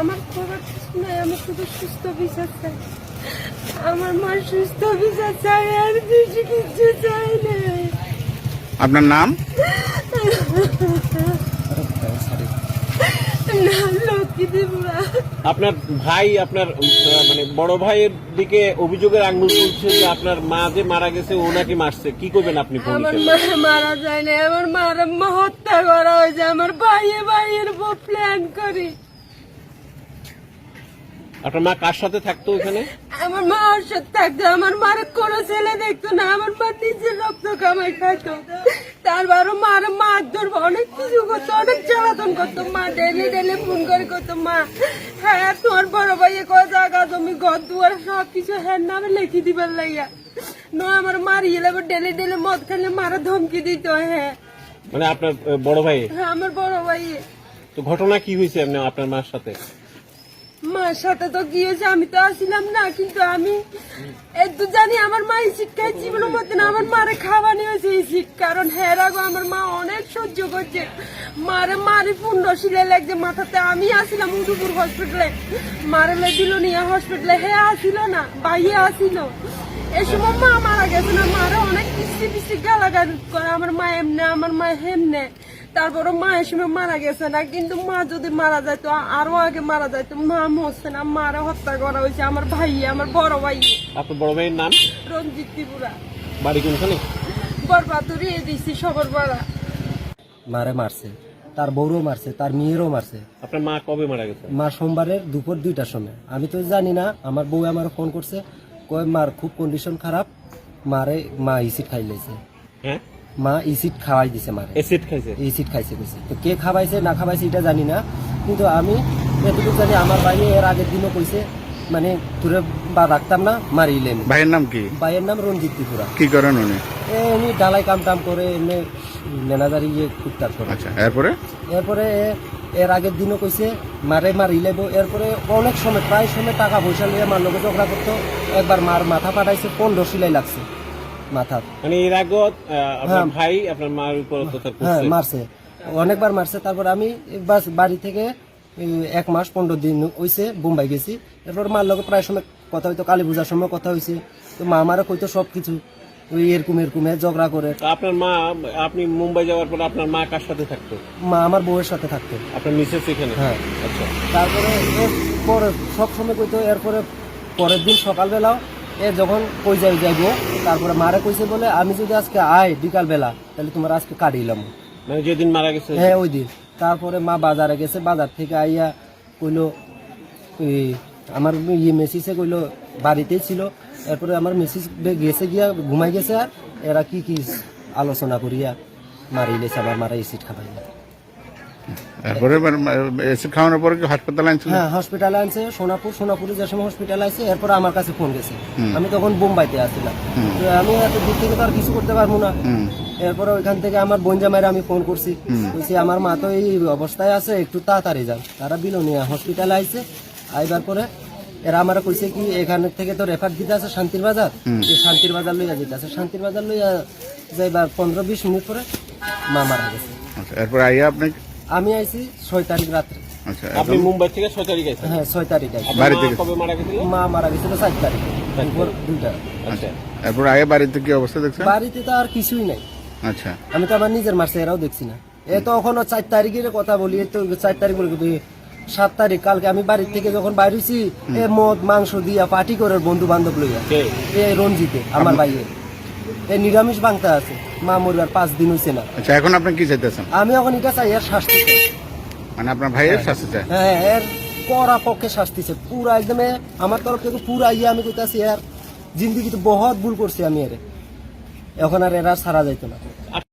আমার খবর নাই, আমি শুধু সুস্থ বিচার চাই। আমার মা সুস্থ বিচার চাই, আর বেশি কিছু চাই না। আপনার নাম? নাম লক্ষ্মী ত্রিপুরা। আপনার ভাই, আপনার মানে বড় ভাইয়ের দিকে অভিযোগের আঙুল তুলছে যে আপনার মা যে মারা গেছে ও নাকি মারছে, কি করবেন আপনি? আমার মা মারা যায় না, আমার মা হত্যা করা হয়েছে। আমার ভাইয়ের উপর প্ল্যান করি। আপনার মা কার সাথে থাকতো ওখানে? আমার মা ওর সাথে থাকতো। আমার মার কোনো ছেলে দেখতো না। আমার মা নিজের রক্ত কামাই খাইতো। তারপর মার মারধর অনেক কিছু করতো, অনেক জ্বালাতন করতো। মা ডেলি ফোন করে করতো, মা হ্যাঁ তোমার বড় ভাইয়ে কয় জায়গা তুমি ঘর দুয়ার সবকিছু হ্যাঁ নামে লিখি দিবার লাইয়া আমার মারিয়ে লাগবে। ডেলি মদ খেলে মারা ধমকি দিত। হ্যাঁ মানে আপনার বড় ভাই? হ্যাঁ আমার বড় ভাই। তো ঘটনা কি হয়েছে এমনি আপনার মার সাথে? মার সাথে তো গিয়েছে, আমি তো আসিলাম না, কিন্তু আমি একটু জানি আমার মা এই শিক্ষায় জীবনের মধ্যে না আমার মারে খাওয়ানি হয়েছে এই শিক্ষা। কারণ হ্যাঁ রাগো আমার মা অনেক সহ্য করছে। মারে পূর্ণ শিলে লাগছে মাথাতে। আমি আসিলাম উদুপুর হসপিটালে, মারে দিল নিয়ে হসপিটালে। হ্যাঁ আসিল না, বাইয়ে আসিল। এই সময় মা মারা গেছে না, মারা অনেক পিছিয়ে গালাগালি করে। আমার মা এমনে, আমার মা হেমনে। তারপরে মা এর সময় মারা গেছে না, কিন্তু মা যদি মারা যাইতো আরো আগে মারা যাইতো। মা মরছে না, মারা হত্যা করা হয়েছে আমার ভাই, আমার বড় ভাই। আপনার বড় ভাইয়ের নাম? রঞ্জিত ত্রিপুরা। বাড়ি কোনখানে? বরবাদুরি দিছি সবর পাড়া। মারে মারছে, তার বউরও মারছে, তার মেয়েরও মারছে। আপনার মা কবে মারা গেছে? মা সোমবারের দুপুর 2টার সময়। আমি তো জানি না, আমার বউ আমার ফোন করছে, কয় মার খুব কন্ডিশন খারাপ, মা ইসিড খাই লাইছে। হ্যাঁ মা ইসিড খাওয়াই দিছে, মারে অ্যাসিড খাইছে। ইসিড খাইছে কইছে। তো কে খাওয়াইছে না খাওয়াইছে এটা জানি না, কিন্তু আমি এতটুকু জানি আমার ভাই এর আগের দিনও কইছে মানে তোরে বা রাখতাম না, মারিলেন। ভাইয়ের নাম কি? ভাইয়ের নাম রঞ্জিত ত্রিপুরা। কি করেন উনি? উনি ডালাই কাম টাম করে, এমনি ম্যানেজারি টুকটাক করে। আচ্ছা, এরপরে এর আগের দিনও কইছে মারি লেব। এরপরে অনেক সময়, প্রায় সময় টাকা পয়সা নিয়ে মার লোকে ঝগড়া করতো। একবার মার মাথা পাঠাইছে, 15 সিলাই লাগছে মাথা। মানে এর আগে আপনার ভাই আপনার মার উপর অত্যাচার করছে? হ্যাঁ মারছে, অনেকবার মারছে। তারপর আমি বাস বাড়ি থেকে 1 মাস 15 দিন হইছে বোম্বাই গেছি। এরপর মার লোকে প্রায় সময় কথা হইতো, কালী পূজার সময় কথা হয়েছে। তো মা আমারও কইতো সবকিছু ওই এরকম ঝগড়া করে। আপনার মা, আপনি মুম্বাই যাওয়ার পর আপনার মা কার সাথে থাকতো? মা আমার বউয়ের সাথে থাকতো। আপনার মিসেস এখানে? হ্যাঁ। আচ্ছা। তারপরে পরে সব সময় কইতো। এরপরে পরের দিন সকালবেলাও যখন কই যাইবো, তারপরে মারে কইছে বলে আমি যদি আজকে বিকাল বেলা তাহলে তোমার আজকে কাটিলাম। মানে যেদিন মারা গেছে? হ্যাঁ ওই দিন। তারপরে মা বাজারে গেছে, বাজার থেকে আইয়া কইলো আমার মেসিসে কইলো বাড়িতেই ছিল। এরপরে আমার মেসিস গেছে গিয়া ঘুমাই গেছে। আর এরা কি আলোচনা করিয়া মারিলেছে, আবার মারা এসিড খাবাই। তারপরে এসিড খাওয়ানোর পরে কি হাসপাতালে আনছিল? হ্যাঁ হসপিটালে আনছে, সোনাপুরে যে সময় হসপিটালে আছে। এরপর আমার কাছে ফোন গেছে, আমি তখন বোম্বাইতে আসছিলাম। আমি এত দূর থেকে তো আর কিছু করতে পারবো না। এরপরে ওইখান থেকে আমার বোন জামাইরা আমি ফোন করছি, বলছি আমার মা তো এই অবস্থায় আছে, একটু তাড়াতাড়ি যান। তারা বিলোনিয়া হসপিটালে আইছে। আইবার পরে এরা আমার কইছে কি এখান থেকে তো রেফার দিতে আছে শান্তির বাজার, শান্তির বাজার লইয়া যেতে আছে। শান্তির বাজার লইয়া যাইবার 15-20 মিনিট পরে মা মারা গেছে। আচ্ছা, এরপর আইয়া আপনি? আমি আইছি 6 তারিখ রাত্রে। আচ্ছা, আপনি মুম্বাই থেকে 6 তারিখ আইছেন? হ্যাঁ 6 তারিখ আইছি। বাড়ি থেকে কবে মারা গেছিল? মা মারা গেছিল 4 তারিখ দুপুর 2টা। আচ্ছা, এরপর আইয়া বাড়িতে কি অবস্থা দেখছেন? বাড়িতে তো আর কিছুই নাই। আচ্ছা, আমি তো আমার নিজের মারছে, এরাও দেখছি না। এ তো এখনো 4 তারিখের কথা বলি, তো 4 তারিখ বলি 7 তারিখ কালকে আমি বাড়ির থেকে যখন বাইর হইছি, মদ মাংস দিয়া পার্টি করে বন্ধু বান্ধব লইয়া। রঞ্জিতে আমার ভাইয়ের নিরামিষ বাংতা আছে, মা মরবার 5 দিন হইছে না। আচ্ছা, এখন আপনি কি চাইতেছেন? আমি এখন এটা চাই এর শাস্তি চাই। মানে আপনার ভাইয়ের শাস্তি চাই? হ্যাঁ এর কড়া পক্ষে শাস্তি চাই পুরা একদম। আমার তরফ থেকে পুরা আমি কইতাছি এর জিন্দগিতে বহুত ভুল করছি আমি। এখন আর এরা ছাড়া যাইতো না।